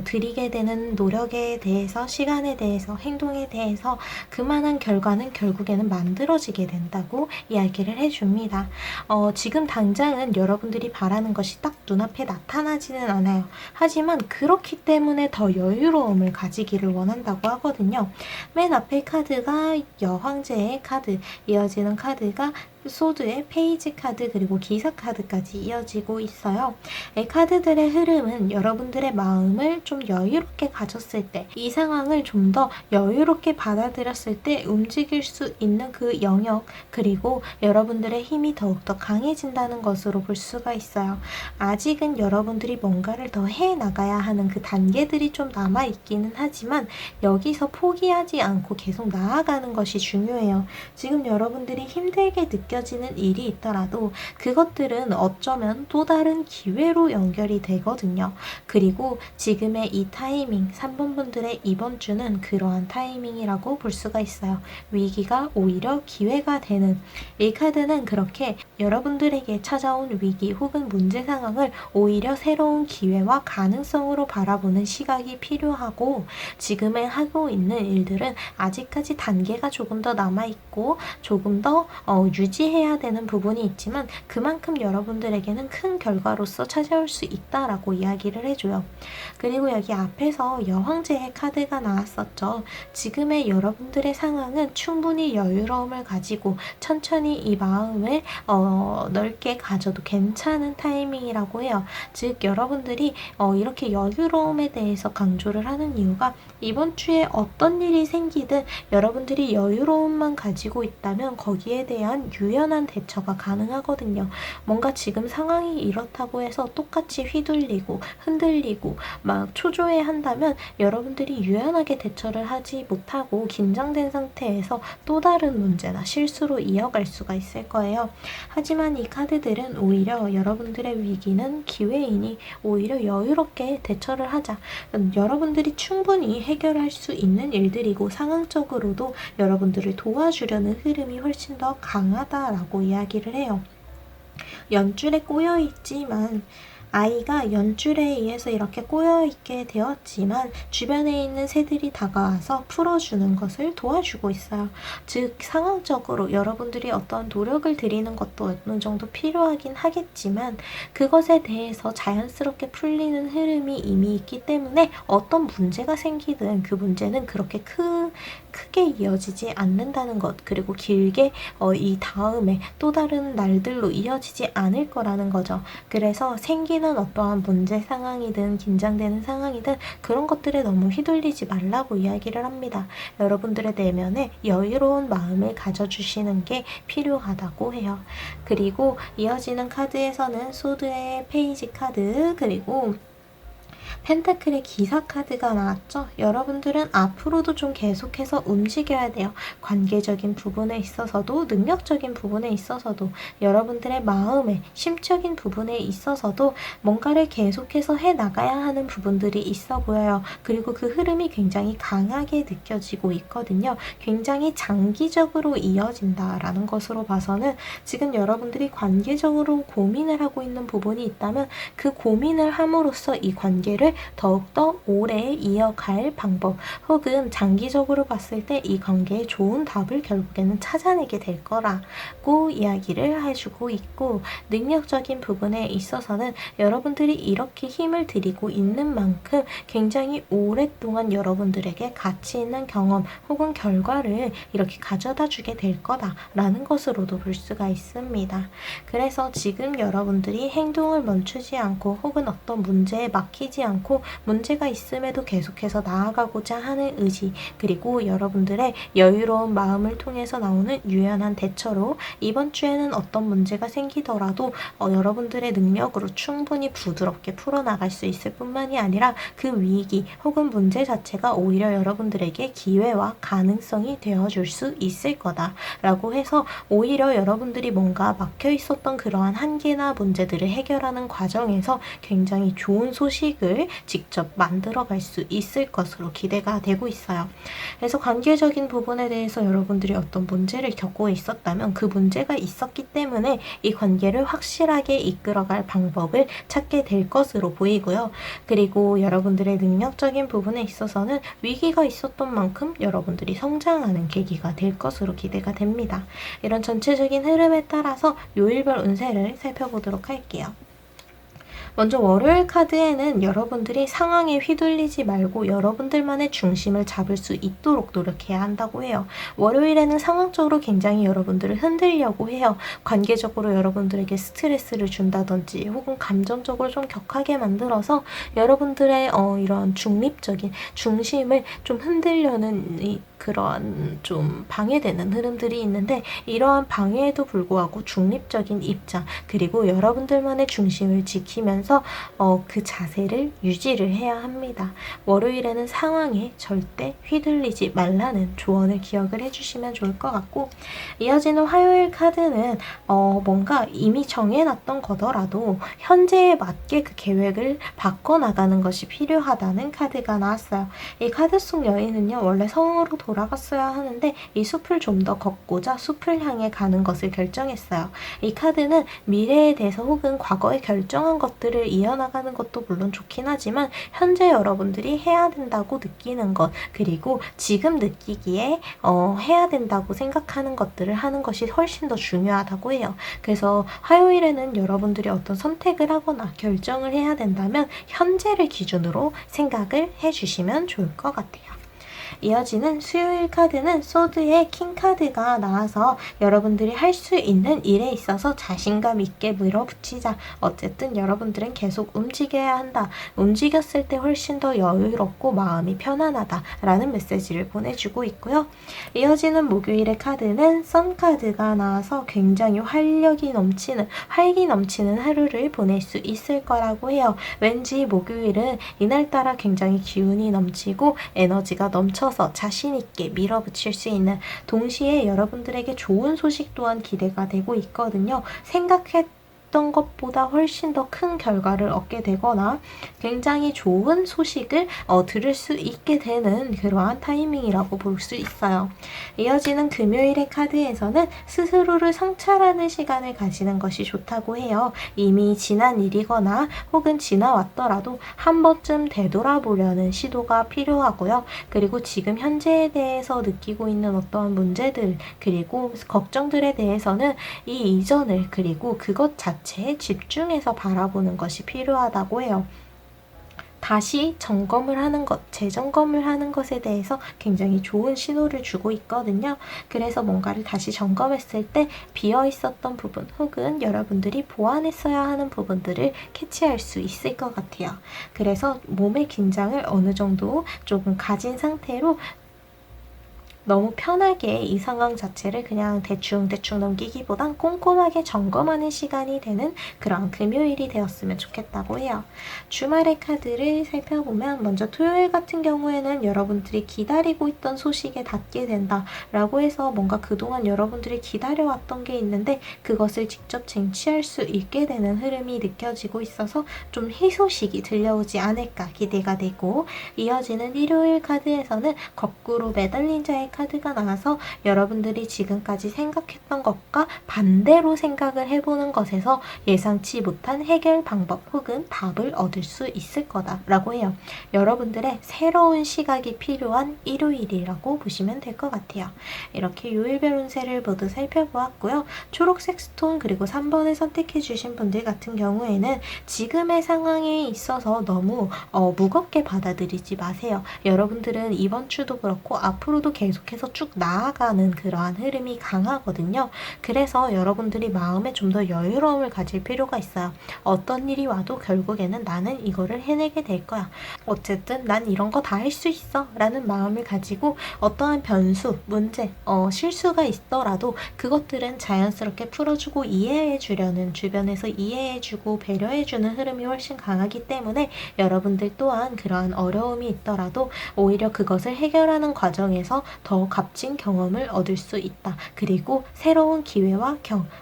들이게 되는 노력에 대해서, 시간에 대해서, 행동에 대해서 그만한 결과는 결국에는 만들어지게 된다고 이야기를 해줍니다. 지금 당장은 여러분들이 바라는 것이 딱 눈앞에 나타나지는 않아요. 하지만 그렇기 때문에 더 여유로움을 가지기를 원한다고 하거든요. 맨 앞에 카드가 여황제의 카드, 이어지는 카드가 소드의 페이지 카드 그리고 기사 카드까지 이어지고 있어요. 이 카드들의 흐름은 여러분들의 마음을 좀 여유롭게 가졌을 때, 이 상황을 좀 더 여유롭게 받아들였을 때 움직일 수 있는 그 영역, 그리고 여러분들의 힘이 더욱더 강해진다는 것으로 볼 수가 있어요. 아직은 여러분들이 뭔가를 더 해나가야 하는 그 단계들이 좀 남아있기는 하지만 여기서 포기하지 않고 계속 나아가는 것이 중요해요. 지금 여러분들이 힘들게 느껴지는 일이 있더라도 그것들은 어쩌면 또 다른 기회로 연결이 되거든요. 그리고 지금의 이 타이밍, 3번 분들의 이번 주는 그러한 타이밍이라고 볼 수가 있어요. 위기가 오히려 기회가 되는, 이 카드는 그렇게 여러분들에게 찾아온 위기 혹은 문제 상황을 오히려 새로운 기회와 가능성으로 바라보는 시각이 필요하고, 지금에 하고 있는 일들은 아직까지 단계가 조금 더 남아있고 조금 더 유지해야 되는 부분이 있지만 그만큼 여러분들에게는 큰 결과로서 찾아올 수 있다라고 이야기를 해줘요. 그리고 여기 앞에서 여황제의 카드가 나왔었죠. 지금의 여러분들의 상황은 충분히 여유로움을 가지고 천천히 이 마음을 넓게 가져도 괜찮은 타이밍이라고 해요. 즉 여러분들이 이렇게 여유로움에 대해서 강조를 하는 이유가, 이번 주에 어떤 일이 생기든 여러분들이 여유로움만 가지고 있다면 거기에 대한 유연한 대처가 가능하거든요. 뭔가 지금 상황이 이렇다고 해서 똑같이 휘둘리고 흔들리고 막 초조해 한다면 여러분들이 유연하게 대처를 하지 못하고 긴장된 상태에서 또 다른 문제나 실수로 이어갈 수가 있을 거예요. 하지만 이 카드들은 오히려 여러분들의 위기는 기회이니 오히려 여유롭게 대처를 하자. 여러분들이 충분히 해결할 수 있는 일들이고 상황적으로도 여러분들을 도와주려는 흐름이 훨씬 더 강하다라고 이야기를 해요. 연줄에 꼬여있지만, 아이가 연줄에 의해서 이렇게 꼬여있게 되었지만 주변에 있는 새들이 다가와서 풀어주는 것을 도와주고 있어요. 즉 상황적으로 여러분들이 어떤 노력을 들이는 것도 어느 정도 필요하긴 하겠지만 그것에 대해서 자연스럽게 풀리는 흐름이 이미 있기 때문에 어떤 문제가 생기든 그 문제는 그렇게 크게 이어지지 않는다는 것, 그리고 길게 이 다음에 또 다른 날들로 이어지지 않을 거라는 거죠. 그래서 생기는 어떠한 문제 상황이든 긴장되는 상황이든 그런 것들에 너무 휘둘리지 말라고 이야기를 합니다. 여러분들의 내면에 여유로운 마음을 가져주시는 게 필요하다고 해요. 그리고 이어지는 카드에서는 소드의 페이지 카드, 그리고 펜타클의 기사 카드가 나왔죠. 여러분들은 앞으로도 좀 계속해서 움직여야 돼요. 관계적인 부분에 있어서도 능력적인 부분에 있어서도 여러분들의 마음의 심적인 부분에 있어서도 뭔가를 계속해서 해나가야 하는 부분들이 있어 보여요. 그리고 그 흐름이 굉장히 강하게 느껴지고 있거든요. 굉장히 장기적으로 이어진다라는 것으로 봐서는 지금 여러분들이 관계적으로 고민을 하고 있는 부분이 있다면 그 고민을 함으로써 이 관계를 더욱더 오래 이어갈 방법, 혹은 장기적으로 봤을 때 이 관계에 좋은 답을 결국에는 찾아내게 될 거라고 이야기를 해주고 있고, 능력적인 부분에 있어서는 여러분들이 이렇게 힘을 들이고 있는 만큼 굉장히 오랫동안 여러분들에게 가치 있는 경험 혹은 결과를 이렇게 가져다 주게 될 거다라는 것으로도 볼 수가 있습니다. 그래서 지금 여러분들이 행동을 멈추지 않고 혹은 어떤 문제에 막히지 않고 문제가 있음에도 계속해서 나아가고자 하는 의지, 그리고 여러분들의 여유로운 마음을 통해서 나오는 유연한 대처로 이번 주에는 어떤 문제가 생기더라도 여러분들의 능력으로 충분히 부드럽게 풀어나갈 수 있을 뿐만이 아니라 그 위기 혹은 문제 자체가 오히려 여러분들에게 기회와 가능성이 되어줄 수 있을 거다라고 해서 오히려 여러분들이 뭔가 막혀 있었던 그러한 한계나 문제들을 해결하는 과정에서 굉장히 좋은 소식을 직접 만들어갈 수 있을 것으로 기대가 되고 있어요. 그래서 관계적인 부분에 대해서 여러분들이 어떤 문제를 겪고 있었다면 그 문제가 있었기 때문에 이 관계를 확실하게 이끌어갈 방법을 찾게 될 것으로 보이고요. 그리고 여러분들의 능력적인 부분에 있어서는 위기가 있었던 만큼 여러분들이 성장하는 계기가 될 것으로 기대가 됩니다. 이런 전체적인 흐름에 따라서 요일별 운세를 살펴보도록 할게요. 먼저 월요일 카드에는 여러분들이 상황에 휘둘리지 말고 여러분들만의 중심을 잡을 수 있도록 노력해야 한다고 해요. 월요일에는 상황적으로 굉장히 여러분들을 흔들려고 해요. 관계적으로 여러분들에게 스트레스를 준다든지 혹은 감정적으로 좀 격하게 만들어서 여러분들의 이런 중립적인 중심을 좀 흔들려는 그러한 좀 방해되는 흐름들이 있는데, 이러한 방해에도 불구하고 중립적인 입장 그리고 여러분들만의 중심을 지키면서 그 자세를 유지를 해야 합니다. 월요일에는 상황에 절대 휘둘리지 말라는 조언을 기억을 해주시면 좋을 것 같고, 이어지는 화요일 카드는 뭔가 이미 정해놨던 거더라도 현재에 맞게 그 계획을 바꿔나가는 것이 필요하다는 카드가 나왔어요. 이 카드 속 여인은요, 원래 성으로 돌아갔어야 하는데 이 숲을 좀 더 걷고자 숲을 향해 가는 것을 결정했어요. 이 카드는 미래에 대해서 혹은 과거에 결정한 것들을 이어나가는 것도 물론 좋긴 하지만, 현재 여러분들이 해야 된다고 느끼는 것 그리고 지금 느끼기에 해야 된다고 생각하는 것들을 하는 것이 훨씬 더 중요하다고 해요. 그래서 화요일에는 여러분들이 어떤 선택을 하거나 결정을 해야 된다면 현재를 기준으로 생각을 해주시면 좋을 것 같아요. 이어지는 수요일 카드는 소드의 킹 카드가 나와서 여러분들이 할 수 있는 일에 있어서 자신감 있게 밀어붙이자. 어쨌든 여러분들은 계속 움직여야 한다. 움직였을 때 훨씬 더 여유롭고 마음이 편안하다 라는 메시지를 보내주고 있고요. 이어지는 목요일의 카드는 선 카드가 나와서 굉장히 활기 넘치는 하루를 보낼 수 있을 거라고 해요. 왠지 목요일은 이날따라 굉장히 기운이 넘치고 에너지가 넘쳐서 자신있게 밀어붙일 수 있는, 동시에 여러분들에게 좋은 소식 또한 기대가 되고 있거든요. 생각했던 것보다 훨씬 더 큰 결과를 얻게 되거나 굉장히 좋은 소식을 들을 수 있게 되는 그러한 타이밍이라고 볼 수 있어요. 이어지는 금요일의 카드에서는 스스로를 성찰하는 시간을 가지는 것이 좋다고 해요. 이미 지난 일이거나 혹은 지나왔더라도 한 번쯤 되돌아보려는 시도가 필요하고요. 그리고 지금 현재에 대해서 느끼고 있는 어떠한 문제들 그리고 걱정들에 대해서는 이 이전을 그리고 그것 자체에 집중해서 바라보는 것이 필요하다고 해요. 다시 점검을 하는 것, 재점검을 하는 것에 대해서 굉장히 좋은 신호를 주고 있거든요. 그래서 뭔가를 다시 점검했을 때 비어 있었던 부분 혹은 여러분들이 보완했어야 하는 부분들을 캐치할 수 있을 것 같아요. 그래서 몸의 긴장을 어느 정도 조금 가진 상태로 너무 편하게 이 상황 자체를 그냥 대충 넘기기보단 꼼꼼하게 점검하는 시간이 되는 그런 금요일이 되었으면 좋겠다고 해요. 주말의 카드를 살펴보면 먼저 토요일 같은 경우에는 여러분들이 기다리고 있던 소식에 닿게 된다라고 해서 뭔가 그동안 여러분들이 기다려왔던 게 있는데 그것을 직접 쟁취할 수 있게 되는 흐름이 느껴지고 있어서 좀 희소식이 들려오지 않을까 기대가 되고, 이어지는 일요일 카드에서는 거꾸로 매달린 자의 카드가 나와서 여러분들이 지금까지 생각했던 것과 반대로 생각을 해보는 것에서 예상치 못한 해결 방법 혹은 답을 얻을 수 있을 거다라고 해요. 여러분들의 새로운 시각이 필요한 일요일이라고 보시면 될 것 같아요. 이렇게 요일별 운세를 모두 살펴보았고요. 초록색 스톤 그리고 3번을 선택해 주신 분들 같은 경우에는 지금의 상황에 있어서 너무 무겁게 받아들이지 마세요. 여러분들은 이번 주도 그렇고 앞으로도 계속해서 쭉 나아가는 그러한 흐름이 강하거든요. 그래서 여러분들이 마음에 좀 더 여유로움을 가질 필요가 있어요. 어떤 일이 와도 결국에는 나는 이거를 해내게 될 거야. 어쨌든 난 이런 거 다 할 수 있어 라는 마음을 가지고 어떠한 변수, 문제, 실수가 있더라도 그것들은 자연스럽게 풀어주고 이해해주려는, 주변에서 이해해주고 배려해주는 흐름이 훨씬 강하기 때문에 여러분들 또한 그러한 어려움이 있더라도 오히려 그것을 해결하는 과정에서 더 값진 경험을 얻을 수 있다. 그리고 새로운 기회와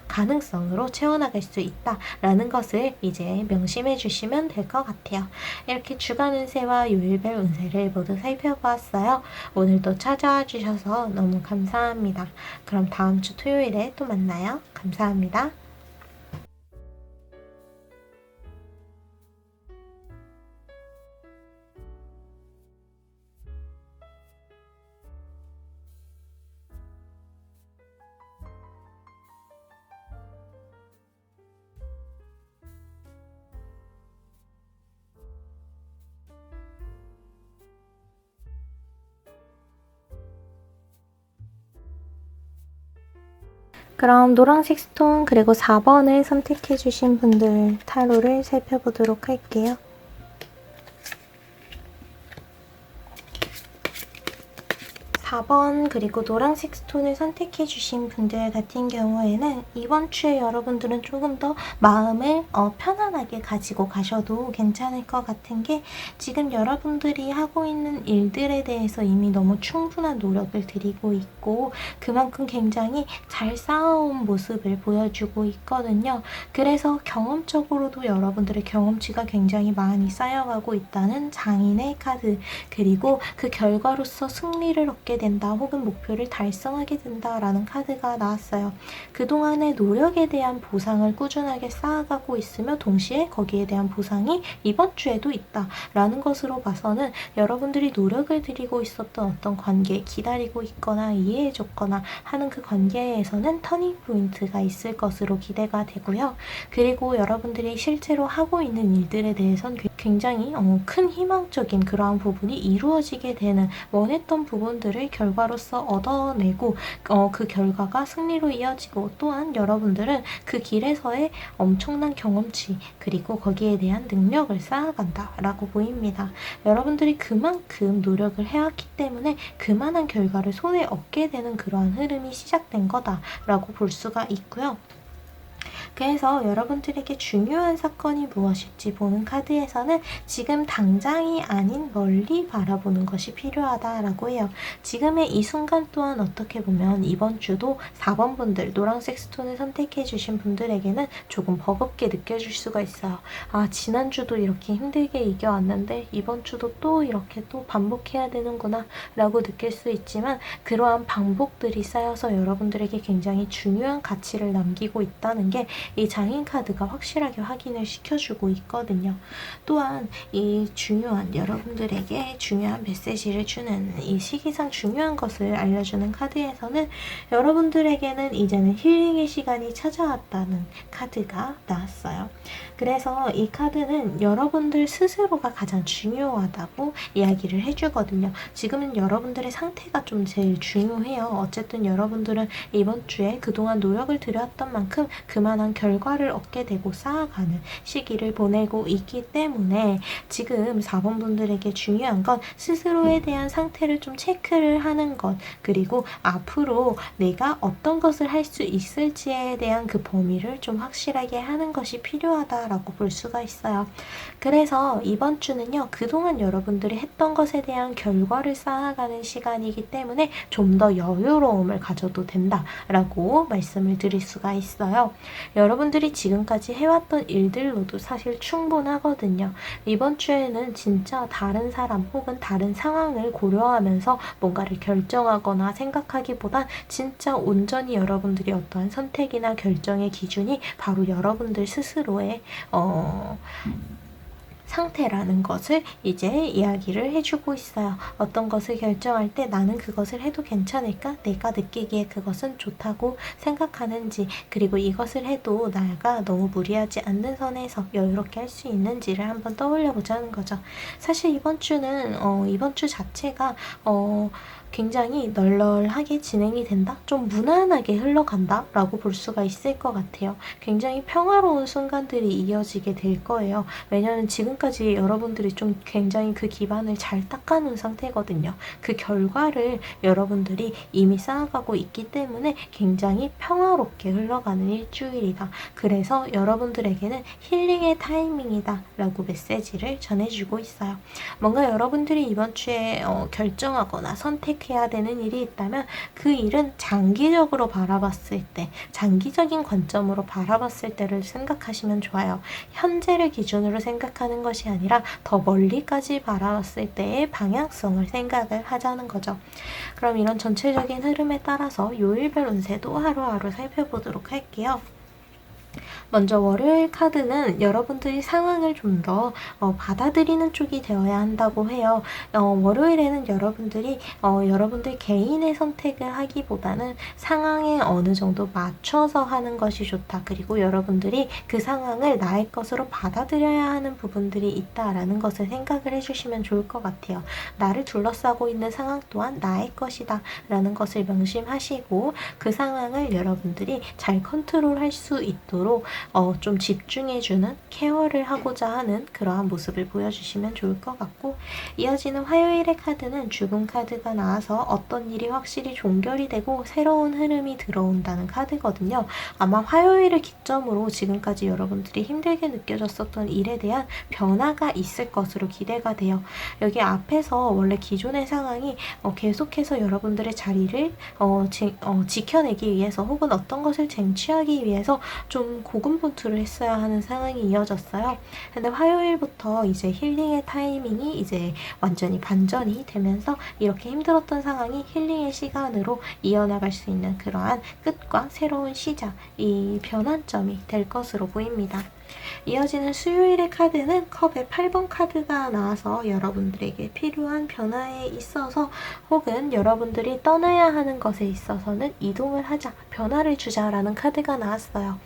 가능성으로 채워나갈 수 있다라는 것을 이제 명심해 주시면 될 것 같아요. 이렇게 주간 운세와 요일별 운세를 모두 살펴보았어요. 오늘도 찾아와 주셔서 너무 감사합니다. 그럼 다음 주 토요일에 또 만나요. 감사합니다. 그럼 노란색 스톤 그리고 4번을 선택해 주신 분들 타로를 살펴보도록 할게요. 4번 그리고 노란색 스톤을 선택해 주신 분들 같은 경우에는 이번 주에 여러분들은 조금 더 마음을 편안하게 가지고 가셔도 괜찮을 것 같은 게, 지금 여러분들이 하고 있는 일들에 대해서 이미 너무 충분한 노력을 들이고 있고 그만큼 굉장히 잘 쌓아온 모습을 보여주고 있거든요. 그래서 경험적으로도 여러분들의 경험치가 굉장히 많이 쌓여가고 있다는 장인의 카드, 그리고 그 결과로서 승리를 얻게 된다 혹은 목표를 달성하게 된다라는 카드가 나왔어요. 그동안의 노력에 대한 보상을 꾸준하게 쌓아가고 있으며 동시에 거기에 대한 보상이 이번 주에도 있다라는 것으로 봐서는 여러분들이 노력을 들이고 있었던 어떤 관계, 기다리고 있거나 이해해줬거나 하는 그 관계에서는 터닝 포인트가 있을 것으로 기대가 되고요. 그리고 여러분들이 실제로 하고 있는 일들에 대해서는 굉장히 큰 희망적인 그러한 부분이 이루어지게 되는, 원했던 부분들을 결과로서 얻어내고 그 결과가 승리로 이어지고, 또한 여러분들은 그 길에서의 엄청난 경험치 그리고 거기에 대한 능력을 쌓아간다 라고 보입니다. 여러분들이 그만큼 노력을 해왔기 때문에 그만한 결과를 손에 얻게 되는 그러한 흐름이 시작된 거다라고 볼 수가 있고요. 그래서 여러분들에게 중요한 사건이 무엇일지 보는 카드에서는 지금 당장이 아닌 멀리 바라보는 것이 필요하다라고 해요. 지금의 이 순간 또한 어떻게 보면 이번 주도 4번 분들, 노란색 스톤을 선택해 주신 분들에게는 조금 버겁게 느껴질 수가 있어요. 아, 지난주도 이렇게 힘들게 이겨왔는데 이번 주도 또 이렇게 또 반복해야 되는구나 라고 느낄 수 있지만, 그러한 반복들이 쌓여서 여러분들에게 굉장히 중요한 가치를 남기고 있다는 게 이 장인 카드가 확실하게 확인을 시켜주고 있거든요. 또한 이 중요한, 여러분들에게 중요한 메시지를 주는, 이 시기상 중요한 것을 알려주는 카드에서는 여러분들에게는 이제는 힐링의 시간이 찾아왔다는 카드가 나왔어요. 그래서 이 카드는 여러분들 스스로가 가장 중요하다고 이야기를 해주거든요. 지금은 여러분들의 상태가 좀 제일 중요해요. 어쨌든 여러분들은 이번 주에 그동안 노력을 들였던 만큼 그만한 결과를 얻게 되고 쌓아가는 시기를 보내고 있기 때문에 지금 4번 분들에게 중요한 건 스스로에 대한 상태를 좀 체크를 하는 것, 그리고 앞으로 내가 어떤 것을 할 수 있을지에 대한 그 범위를 좀 확실하게 하는 것이 필요하다라고 볼 수가 있어요. 그래서 이번 주는요, 그동안 여러분들이 했던 것에 대한 결과를 쌓아가는 시간이기 때문에 좀 더 여유로움을 가져도 된다라고 말씀을 드릴 수가 있어요. 여러분들이 지금까지 해왔던 일들로도 사실 충분하거든요. 이번 주에는 진짜 다른 사람 혹은 다른 상황을 고려하면서 뭔가를 결정하거나 생각하기보단 진짜 온전히 여러분들이 어떠한 선택이나 결정의 기준이 바로 여러분들 스스로의 상태라는 것을 이제 이야기를 해주고 있어요. 어떤 것을 결정할 때 나는 그것을 해도 괜찮을까? 내가 느끼기에 그것은 좋다고 생각하는지, 그리고 이것을 해도 내가 너무 무리하지 않는 선에서 여유롭게 할 수 있는지를 한번 떠올려 보자는 거죠. 사실 이번 주는 이번 주 자체가 굉장히 널널하게 진행이 된다? 좀 무난하게 흘러간다? 라고 볼 수가 있을 것 같아요. 굉장히 평화로운 순간들이 이어지게 될 거예요. 왜냐하면 지금까지 여러분들이 좀 굉장히 그 기반을 잘 닦아놓은 상태거든요. 그 결과를 여러분들이 이미 쌓아가고 있기 때문에 굉장히 평화롭게 흘러가는 일주일이다. 그래서 여러분들에게는 힐링의 타이밍이다 라고 메시지를 전해주고 있어요. 뭔가 여러분들이 이번 주에 결정하거나 선택해야 되는 일이 있다면 그 일은 장기적으로 바라봤을 때, 장기적인 관점으로 바라봤을 때를 생각하시면 좋아요. 현재를 기준으로 생각하는 것이 아니라 더 멀리까지 바라봤을 때의 방향성을 생각을 하자는 거죠. 그럼 이런 전체적인 흐름에 따라서 요일별 운세도 하루하루 살펴보도록 할게요. 먼저 월요일 카드는 여러분들이 상황을 좀 더 받아들이는 쪽이 되어야 한다고 해요. 월요일에는 여러분들이 여러분들 개인의 선택을 하기보다는 상황에 어느 정도 맞춰서 하는 것이 좋다. 그리고 여러분들이 그 상황을 나의 것으로 받아들여야 하는 부분들이 있다라는 것을 생각을 해주시면 좋을 것 같아요. 나를 둘러싸고 있는 상황 또한 나의 것이다 라는 것을 명심하시고 그 상황을 여러분들이 잘 컨트롤할 수 있도록 좀 집중해주는 케어를 하고자 하는 그러한 모습을 보여주시면 좋을 것 같고, 이어지는 화요일의 카드는 죽음 카드가 나와서 어떤 일이 확실히 종결이 되고 새로운 흐름이 들어온다는 카드거든요. 아마 화요일을 기점으로 지금까지 여러분들이 힘들게 느껴졌었던 일에 대한 변화가 있을 것으로 기대가 돼요. 여기 앞에서 원래 기존의 상황이 계속해서 여러분들의 자리를 지켜내기 위해서 혹은 어떤 것을 쟁취하기 위해서 좀 고군분투를 했어야 하는 상황이 이어졌어요. 근데 화요일부터 이제 힐링의 타이밍이 이제 완전히 반전이 되면서 이렇게 힘들었던 상황이 힐링의 시간으로 이어나갈 수 있는 그러한 끝과 새로운 시작, 이 변환점이 될 것으로 보입니다. 이어지는 수요일의 카드는 컵의 8번 카드가 나와서 여러분들에게 필요한 변화에 있어서 혹은 여러분들이 떠나야 하는 것에 있어서는 이동을 하자, 변화를 주자라는 카드가 나왔어요.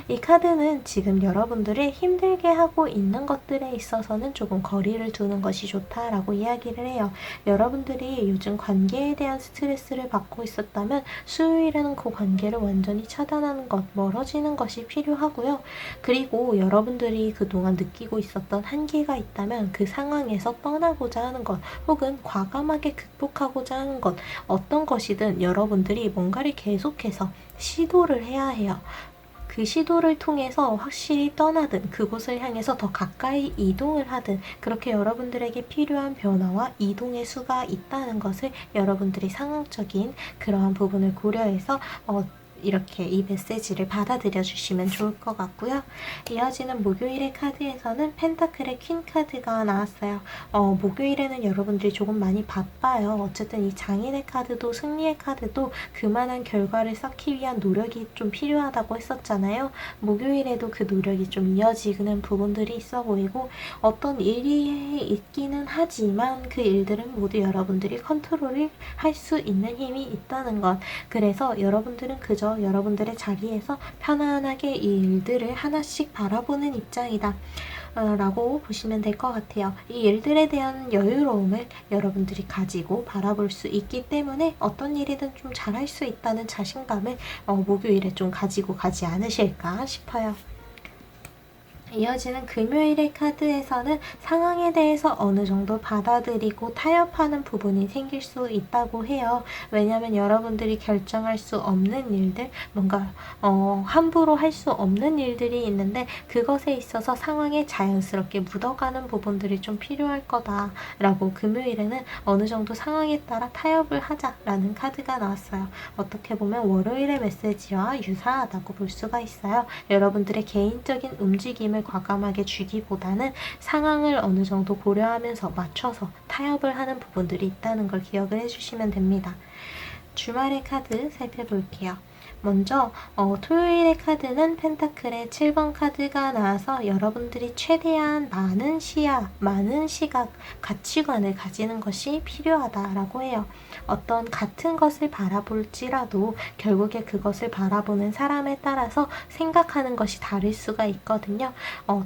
이 카드는 지금 여러분들이 힘들게 하고 있는 것들에 있어서는 조금 거리를 두는 것이 좋다라고 이야기를 해요. 여러분들이 요즘 관계에 대한 스트레스를 받고 있었다면 수요일에는 그 관계를 완전히 차단하는 것, 멀어지는 것이 필요하고요. 그리고 여러분들이 그동안 느끼고 있었던 한계가 있다면 그 상황에서 떠나고자 하는 것, 혹은 과감하게 극복하고자 하는 것, 어떤 것이든 여러분들이 뭔가를 계속해서 시도를 해야 해요. 그 시도를 통해서 확실히 떠나든 그곳을 향해서 더 가까이 이동을 하든 그렇게 여러분들에게 필요한 변화와 이동의 수가 있다는 것을 여러분들이 상황적인 그러한 부분을 고려해서 이렇게 이 메시지를 받아들여 주시면 좋을 것 같고요. 이어지는 목요일의 카드에서는 펜타클의 퀸 카드가 나왔어요. 목요일에는 여러분들이 조금 많이 바빠요. 어쨌든 이 장인의 카드도 승리의 카드도 그만한 결과를 쌓기 위한 노력이 좀 필요하다고 했었잖아요. 목요일에도 그 노력이 좀 이어지는 부분들이 있어 보이고 어떤 일이 있기는 하지만 그 일들은 모두 여러분들이 컨트롤을 할 수 있는 힘이 있다는 것. 그래서 여러분들은 그저 여러분들의 자리에서 편안하게 이 일들을 하나씩 바라보는 입장이다 라고 보시면 될 것 같아요. 이 일들에 대한 여유로움을 여러분들이 가지고 바라볼 수 있기 때문에 어떤 일이든 좀 잘할 수 있다는 자신감을 목요일에 좀 가지고 가지 않으실까 싶어요. 이어지는 금요일의 카드에서는 상황에 대해서 어느 정도 받아들이고 타협하는 부분이 생길 수 있다고 해요. 왜냐하면 여러분들이 결정할 수 없는 일들, 뭔가 함부로 할 수 없는 일들이 있는데 그것에 있어서 상황에 자연스럽게 묻어가는 부분들이 좀 필요할 거다라고 금요일에는 어느 정도 상황에 따라 타협을 하자라는 카드가 나왔어요. 어떻게 보면 월요일의 메시지와 유사하다고 볼 수가 있어요. 여러분들의 개인적인 움직임을 과감하게 주기보다는 상황을 어느 정도 고려하면서 맞춰서 타협을 하는 부분들이 있다는 걸 기억을 해주시면 됩니다. 주말의 카드 살펴볼게요. 먼저 토요일의 카드는 펜타클의 7번 카드가 나와서 여러분들이 최대한 많은 시야, 많은 시각, 가치관을 가지는 것이 필요하다라고 해요. 어떤 같은 것을 바라볼지라도 결국에 그것을 바라보는 사람에 따라서 생각하는 것이 다를 수가 있거든요.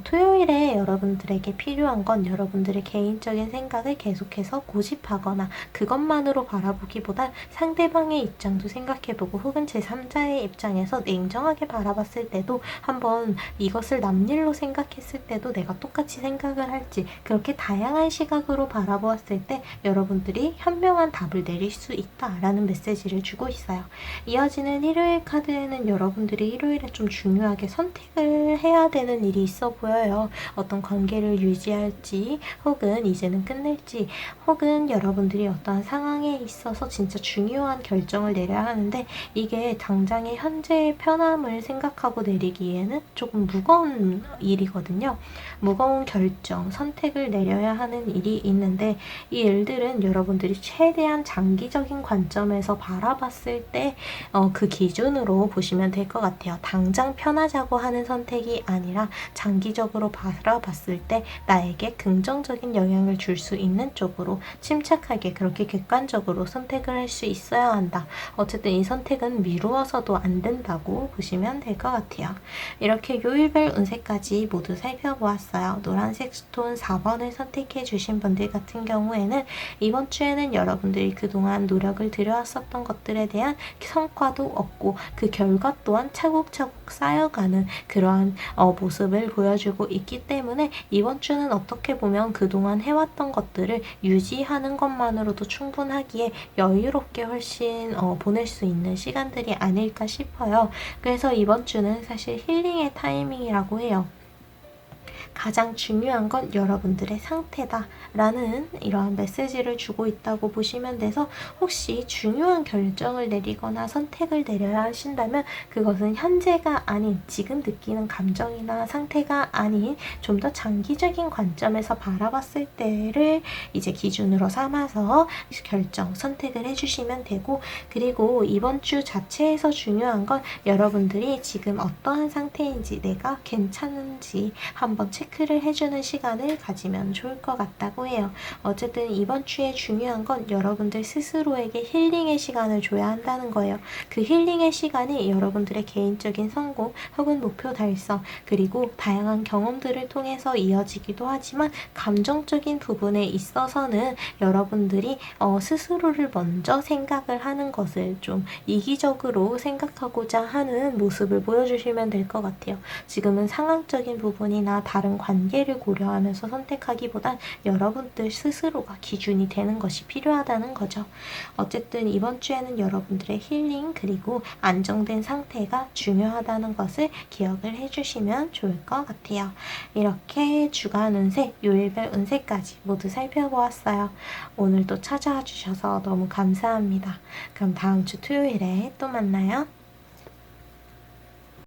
토요일에 여러분들에게 필요한 건 여러분들의 개인적인 생각을 계속해서 고집하거나 그것만으로 바라보기보단 상대방의 입장도 생각해보고 혹은 제3자의 입장에서 냉정하게 바라봤을 때도 한번 이것을 남일로 생각했을 때도 내가 똑같이 생각을 할지 그렇게 다양한 시각으로 바라보았을 때 여러분들이 현명한 답을 내릴 수 있다라는 메시지를 주고 있어요. 이어지는 일요일 카드에는 여러분들이 일요일에 좀 중요하게 선택을 해야 되는 일이 있어 보여요. 어떤 관계를 유지할지 혹은 이제는 끝낼지 혹은 여러분들이 어떠한 상황에 있어서 진짜 중요한 결정을 내려야 하는데 이게 당장의 현재의 편함을 생각하고 내리기에는 조금 무거운 일이거든요. 무거운 결정, 선택을 내려야 하는 일이 있는데 이 일들은 여러분들이 최대한 장기적인 관점에서 바라봤을 때 그 기준으로 보시면 될 것 같아요. 당장 편하자고 하는 선택이 아니라 장기적으로 바라봤을 때 나에게 긍정적인 영향을 줄 수 있는 쪽으로 침착하게 그렇게 객관적으로 선택을 할 수 있어야 한다. 어쨌든 이 선택은 미루어서도 안 된다고 보시면 될 것 같아요. 이렇게 요일별 운세까지 모두 살펴보았어요. 노란색 스톤 4번을 선택해 주신 분들 같은 경우에는 이번 주에는 여러분들이 그동안 노력을 들여왔었던 것들에 대한 성과도 얻고 그 결과 또한 차곡차곡 쌓여가는 그러한 모습을 보여주고 있기 때문에 이번 주는 어떻게 보면 그동안 해왔던 것들을 유지하는 것만으로도 충분하기에 여유롭게 훨씬 보낼 수 있는 시간들이 아닐까 싶어요. 그래서 이번 주는 사실 힐링의 타이밍이라고 해요. 가장 중요한 건 여러분들의 상태다 라는 이러한 메시지를 주고 있다고 보시면 돼서 혹시 중요한 결정을 내리거나 선택을 내려야 하신다면 그것은 현재가 아닌 지금 느끼는 감정이나 상태가 아닌 좀 더 장기적인 관점에서 바라봤을 때를 이제 기준으로 삼아서 결정, 선택을 해주시면 되고 그리고 이번 주 자체에서 중요한 건 여러분들이 지금 어떠한 상태인지 내가 괜찮은지 한번 체크를 해주는 시간을 가지면 좋을 것 같다고 해요. 어쨌든 이번 주에 중요한 건 여러분들 스스로에게 힐링의 시간을 줘야 한다는 거예요. 그 힐링의 시간이 여러분들의 개인적인 성공 혹은 목표 달성 그리고 다양한 경험들을 통해서 이어지기도 하지만 감정적인 부분에 있어서는 여러분들이 스스로를 먼저 생각을 하는 것을 좀 이기적으로 생각하고자 하는 모습을 보여주시면 될 것 같아요. 지금은 상황적인 부분이나 다른 관계를 고려하면서 선택하기보단 여러분들 스스로가 기준이 되는 것이 필요하다는 거죠. 어쨌든 이번 주에는 여러분들의 힐링 그리고 안정된 상태가 중요하다는 것을 기억을 해주시면 좋을 것 같아요. 이렇게 주간 운세, 요일별 운세까지 모두 살펴보았어요. 오늘도 찾아와 주셔서 너무 감사합니다. 그럼 다음 주 토요일에 또 만나요.